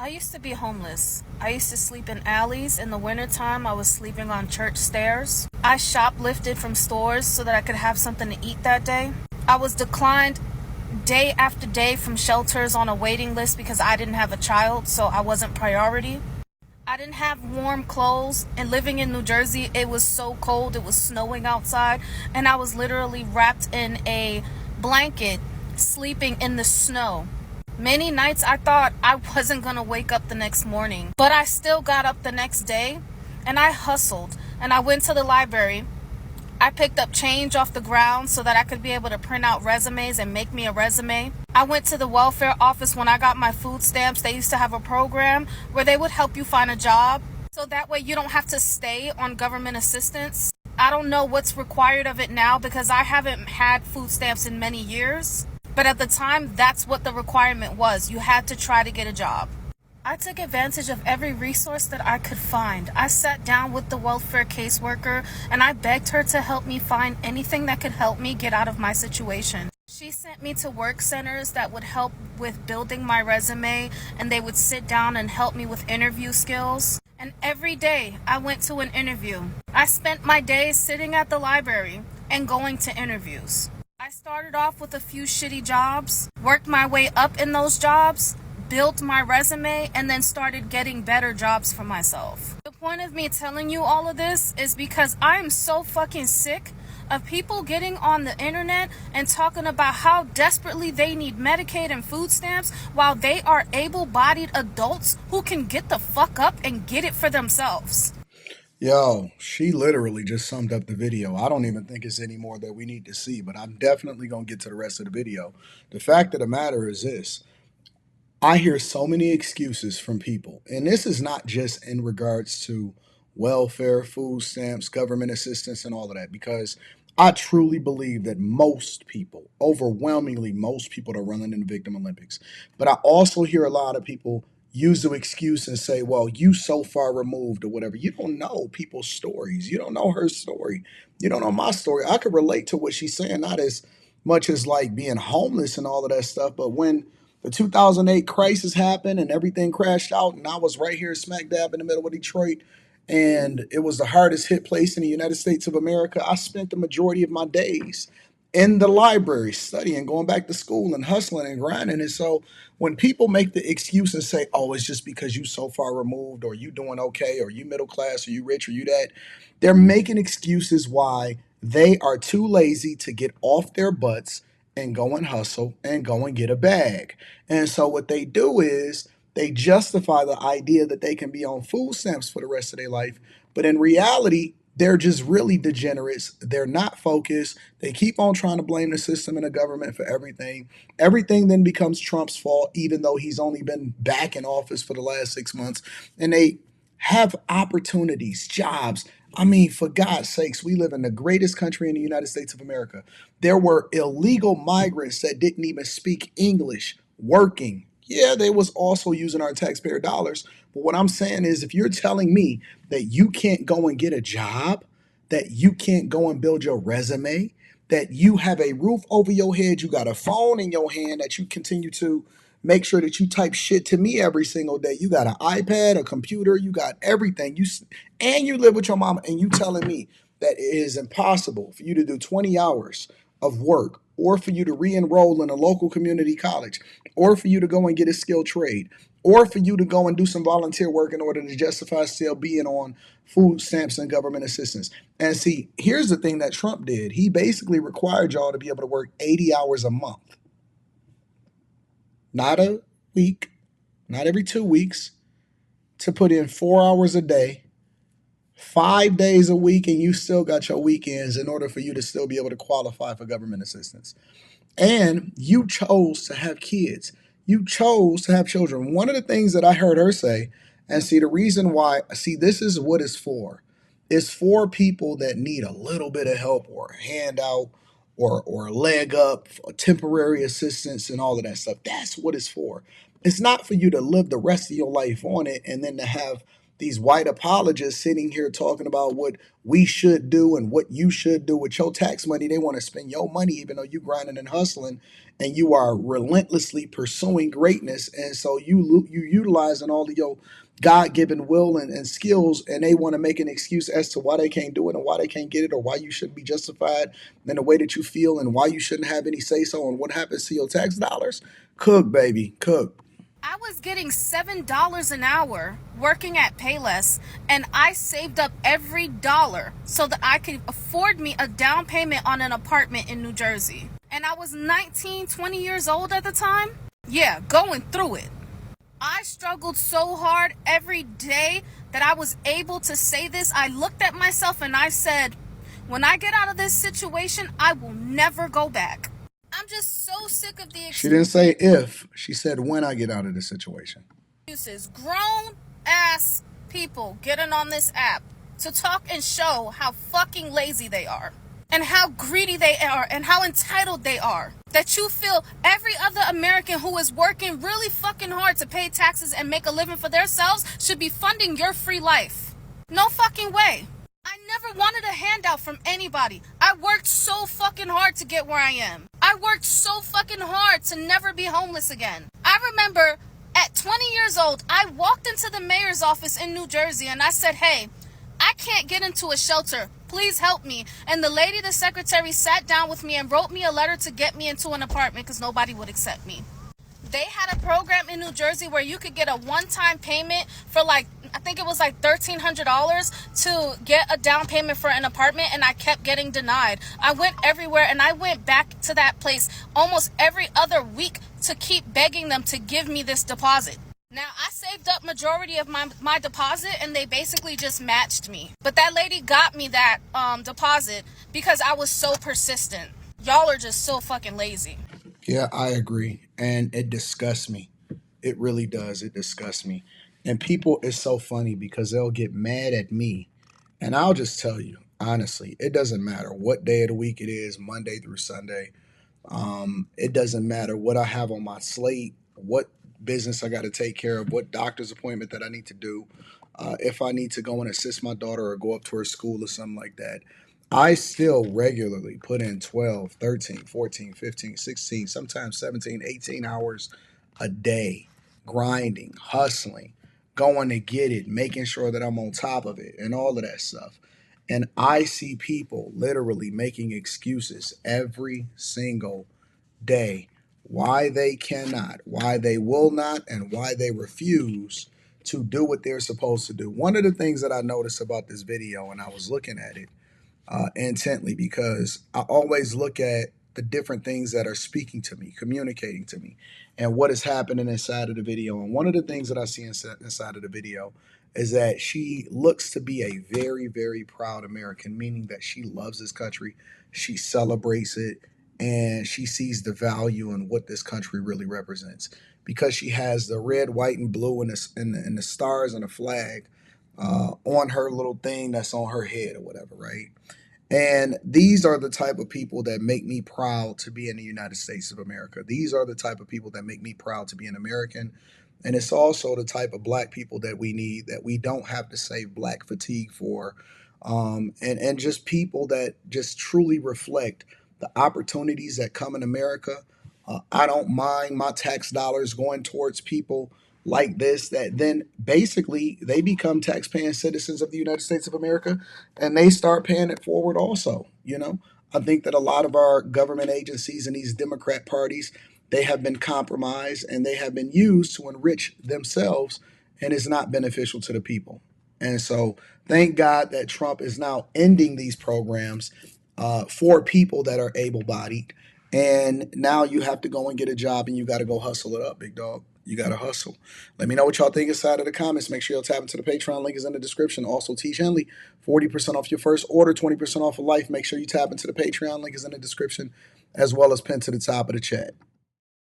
I used to be homeless. I used to sleep in alleys. In the wintertime, I was sleeping on church stairs. I shoplifted from stores so that I could have something to eat that day. I was declined day after day from shelters on a waiting list because I didn't have a child, so I wasn't priority. I didn't have warm clothes, and living in New Jersey, it was so cold. It was snowing outside, and I was literally wrapped in a blanket, sleeping in the snow. Many nights I thought I wasn't going to wake up the next morning, but I still got up the next day and I hustled and I went to the library. I picked up change off the ground so that I could be able to print out resumes and make me a resume. I went to the welfare office when I got my food stamps. They used to have a program where they would help you find a job so that way you don't have to stay on government assistance. I don't know what's required of it now because I haven't had food stamps in many years. But at the time, that's what the requirement was. You had to try to get a job. I took advantage of every resource that I could find. I sat down with the welfare caseworker and I begged her to help me find anything that could help me get out of my situation. She sent me to work centers that would help with building my resume, and they would sit down and help me with interview skills. And every day I went to an interview. I spent my days sitting at the library and going to interviews. I started off with a few shitty jobs, worked my way up in those jobs, built my resume, and then started getting better jobs for myself. The point of me telling you all of this is because I am so fucking sick of people getting on the internet and talking about how desperately they need Medicaid and food stamps while they are able-bodied adults who can get the fuck up and get it for themselves. Yo, she literally just summed up the video. I don't even think it's any more that we need to see, but I'm definitely going to get to the rest of the video. The fact of the matter is this: I hear so many excuses from people, and this is not just in regards to welfare, food stamps, government assistance, and all of that, because I truly believe that most people, overwhelmingly most people, are running in the Victim Olympics. But I also hear a lot of people use the excuse and say, well, you so far removed or whatever. You don't know people's stories. You don't know her story. You don't know my story. I could relate to what she's saying, not as much as like being homeless and all of that stuff, but when the 2008 crisis happened and everything crashed out, and I was right here smack dab in the middle of Detroit, and it was the hardest hit place in the United States of America. I spent the majority of my days in the library studying, going back to school and hustling and grinding. And so when people make the excuse and say, oh, it's just because you so far removed, or you doing okay, or you middle class, or you rich, or you that, they're making excuses why they are too lazy to get off their butts and go and hustle and go and get a bag. And so what they do is they justify the idea that they can be on food stamps for the rest of their life. But in reality, they're just really degenerates. They're not focused. They keep on trying to blame the system and the government for everything. Everything then becomes Trump's fault, even though he's only been back in office for the last 6 months. And they have opportunities, jobs. I mean, for God's sakes, we live in the greatest country in the United States of America. There were illegal migrants that didn't even speak English working. Yeah, they was also using our taxpayer dollars. But what I'm saying is, if you're telling me that you can't go and get a job, that you can't go and build your resume, that you have a roof over your head, you got a phone in your hand that you continue to make sure that you type shit to me every single day. You got an iPad, a computer, you got everything. And you live with your mama, and you telling me that it is impossible for you to do 20 hours of work, or for you to re-enroll in a local community college, or for you to go and get a skilled trade, or for you to go and do some volunteer work in order to justify still being on food stamps and government assistance. And see, here's the thing that Trump did. He basically required y'all to be able to work 80 hours a month, not a week, not every 2 weeks, to put in 4 hours a day, 5 days a week, and you still got your weekends in order for you to still be able to qualify for government assistance. And you chose to have kids. You chose to have children. One of the things that I heard her say, and see, the reason why, see, this is what it's for. It's for people that need a little bit of help, or a handout, or a leg up, or temporary assistance, and all of that stuff. That's what it's for. It's not for you to live the rest of your life on it and then to have these white apologists sitting here talking about what we should do and what you should do with your tax money. They want to spend your money even though you grinding and hustling and you are relentlessly pursuing greatness. And so you utilizing all of your God-given will and skills, and they want to make an excuse as to why they can't do it and why they can't get it or why you shouldn't be justified in the way that you feel and why you shouldn't have any say-so on what happens to your tax dollars. Cook, baby, cook. I was getting $7 an hour working at Payless, and I saved up every dollar so that I could afford me a down payment on an apartment in New Jersey. And I was 19, 20 years old at the time. Yeah, going through it. I struggled so hard every day that I was able to say this. I looked at myself and I said, when I get out of this situation, I will never go back. I'm just so sick of the She didn't say if, she said when I get out of this situation. excuses. Grown ass people getting on this app to talk and show how fucking lazy they are and how greedy they are and how entitled they are. That you feel every other American who is working really fucking hard to pay taxes and make a living for themselves should be funding your free life. No fucking way. I never wanted a handout from anybody. I worked so fucking hard to get where I am. I worked so fucking hard to never be homeless again. I remember at 20 years old, I walked into the mayor's office in New Jersey and I said, hey, I can't get into a shelter. Please help me. And the lady, the secretary, sat down with me and wrote me a letter to get me into an apartment because nobody would accept me. They had a program in New Jersey where you could get a one-time payment for I think it was $1,300 to get a down payment for an apartment, and I kept getting denied. I went everywhere, and I went back to that place almost every other week to keep begging them to give me this deposit. Now, I saved up majority of my deposit, and they basically just matched me. But that lady got me that deposit because I was so persistent. Y'all are just so fucking lazy. Yeah, I agree. And it disgusts me. It really does. It disgusts me. And people, it's so funny because they'll get mad at me. And I'll just tell you, honestly, it doesn't matter what day of the week it is, Monday through Sunday. It doesn't matter what I have on my slate, what business I got to take care of, what doctor's appointment that I need to do, if I need to go and assist my daughter or go up to her school or something like that. I still regularly put in 12, 13, 14, 15, 16, sometimes 17, 18 hours a day, grinding, hustling, going to get it, making sure that I'm on top of it, and all of that stuff. And I see people literally making excuses every single day why they cannot, why they will not, and why they refuse to do what they're supposed to do. One of the things that I noticed about this video, and I was looking at it intently because I always look at the different things that are speaking to me, communicating to me, and what is happening inside of the video. And one of the things that I see inside of the video is that she looks to be a very, very proud American, meaning that she loves this country, she celebrates it, and she sees the value in what this country really represents because she has the red, white, and blue and the stars and the flag on her little thing that's on her head or whatever, right? And these are the type of people that make me proud to be in the United States of America. These are the type of people that make me proud to be an American. And it's also the type of black people that we need, that we don't have to save black fatigue for. And just people that just truly reflect the opportunities that come in America. I don't mind my tax dollars going towards people like this that then basically they become tax-paying citizens of the United States of America and they start paying it forward also. I think that a lot of our government agencies and these Democrat parties, they have been compromised and they have been used to enrich themselves, and it's not beneficial to the people. And so thank God that Trump is now ending these programs for people that are able-bodied. And now you have to go and get a job and you got to go hustle it up, big dog. You got to hustle. Let me know what y'all think inside of the comments. Make sure y'all tap into the Patreon. Link is in the description. Also, Teach Henley, 40% off your first order, 20% off of life. Make sure you tap into the Patreon. Link is in the description, as well as pinned to the top of the chat.